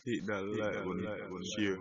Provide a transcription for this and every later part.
Hit that like button, share.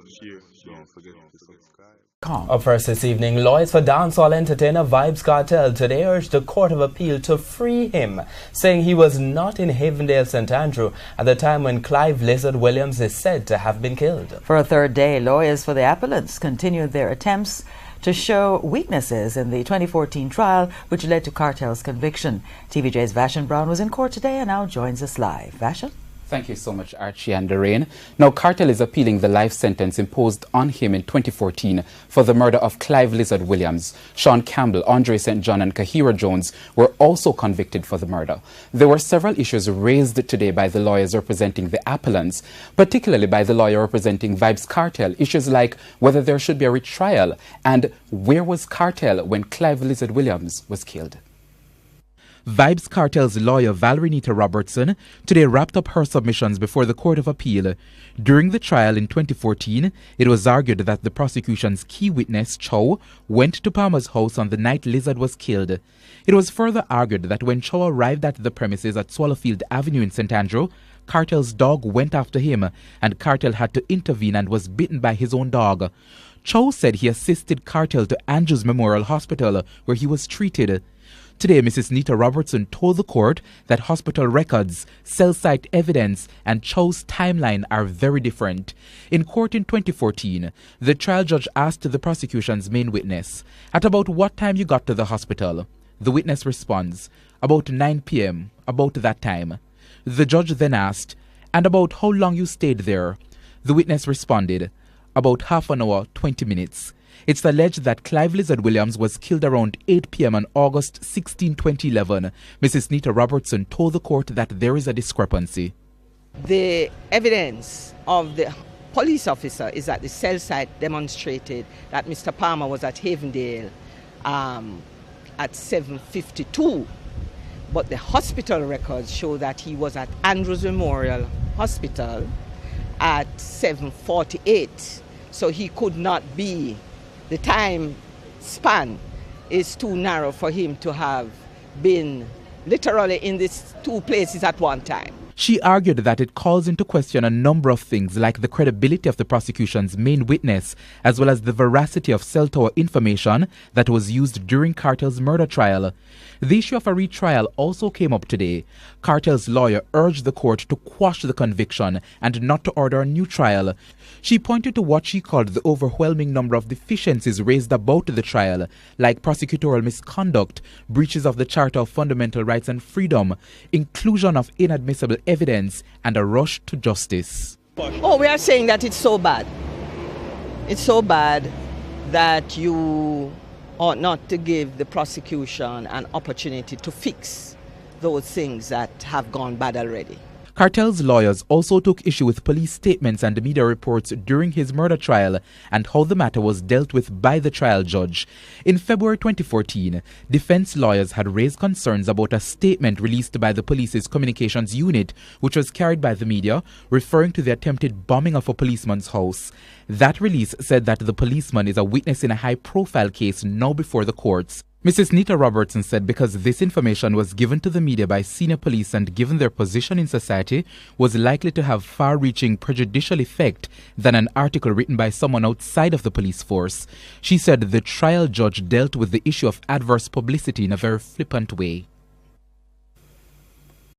Don't forget to subscribe. Up first this evening, lawyers for dancehall entertainer Vybz Kartel today urged the Court of Appeal to free him, saying he was not in Havendale, St. Andrew at the time when Clive Lizard Williams is said to have been killed. For a third day, lawyers for the appellants continued their attempts to show weaknesses in the 2014 trial which led to Kartel's conviction. TVJ's Vashon Brown was in court today and now joins us live. Vashon? Thank you so much, Archie and Doreen. Now, Kartel is appealing the life sentence imposed on him in 2014 for the murder of Clive Lizard Williams. Sean Campbell, Andre St. John and Kahira Jones were also convicted for the murder. There were several issues raised today by the lawyers representing the appellants, particularly by the lawyer representing Vybz Kartel. Issues like whether there should be a retrial and where was Kartel when Clive Lizard Williams was killed. Vybz Kartel's lawyer Valerie Nita Robertson today wrapped up her submissions before the Court of Appeal. During the trial in 2014, it was argued that the prosecution's key witness, Chow, went to Palmer's house on the night Lizard was killed. It was further argued that when Chow arrived at the premises at Swallowfield Avenue in St. Andrew, Kartel's dog went after him and Kartel had to intervene and was bitten by his own dog. Chow said he assisted Kartel to Andrews Memorial Hospital where he was treated. Today, Mrs. Nita Robertson told the court that hospital records, cell site evidence, and Chow's timeline are very different. In court in 2014, the trial judge asked the prosecution's main witness, "At about what time you got to the hospital?" The witness responds, "About 9 p.m., about that time." The judge then asked, "And about how long you stayed there?" The witness responded, "About half an hour, 20 minutes. It's alleged that Clive Lizard Williams was killed around 8 p.m. on August 16, 2011. Mrs. Nita Robertson told the court that there is a discrepancy. The evidence of the police officer is that the cell site demonstrated that Mr. Palmer was at Havendale at 7:52. But the hospital records show that he was at Andrews Memorial Hospital at 7:48. So he could not be. The time span is too narrow for him to have been literally in these two places at one time. She argued that it calls into question a number of things like the credibility of the prosecution's main witness, as well as the veracity of cell tower information that was used during Kartel's murder trial. The issue of a retrial also came up today. Kartel's lawyer urged the court to quash the conviction and not to order a new trial. She pointed to what she called the overwhelming number of deficiencies raised about the trial, like prosecutorial misconduct, breaches of the Charter of Fundamental Rights and Freedom, inclusion of inadmissible evidence, and a rush to justice. Oh, we are saying that it's so bad. It's so bad that you ought not to give the prosecution an opportunity to fix those things that have gone bad already. Kartel's lawyers also took issue with police statements and media reports during his murder trial and how the matter was dealt with by the trial judge. In February 2014, defense lawyers had raised concerns about a statement released by the police's communications unit, which was carried by the media, referring to the attempted bombing of a policeman's house. That release said that the policeman is a witness in a high-profile case now before the courts. Mrs. Nita Robertson said because this information was given to the media by senior police and given their position in society was likely to have far-reaching prejudicial effect than an article written by someone outside of the police force. She said the trial judge dealt with the issue of adverse publicity in a very flippant way.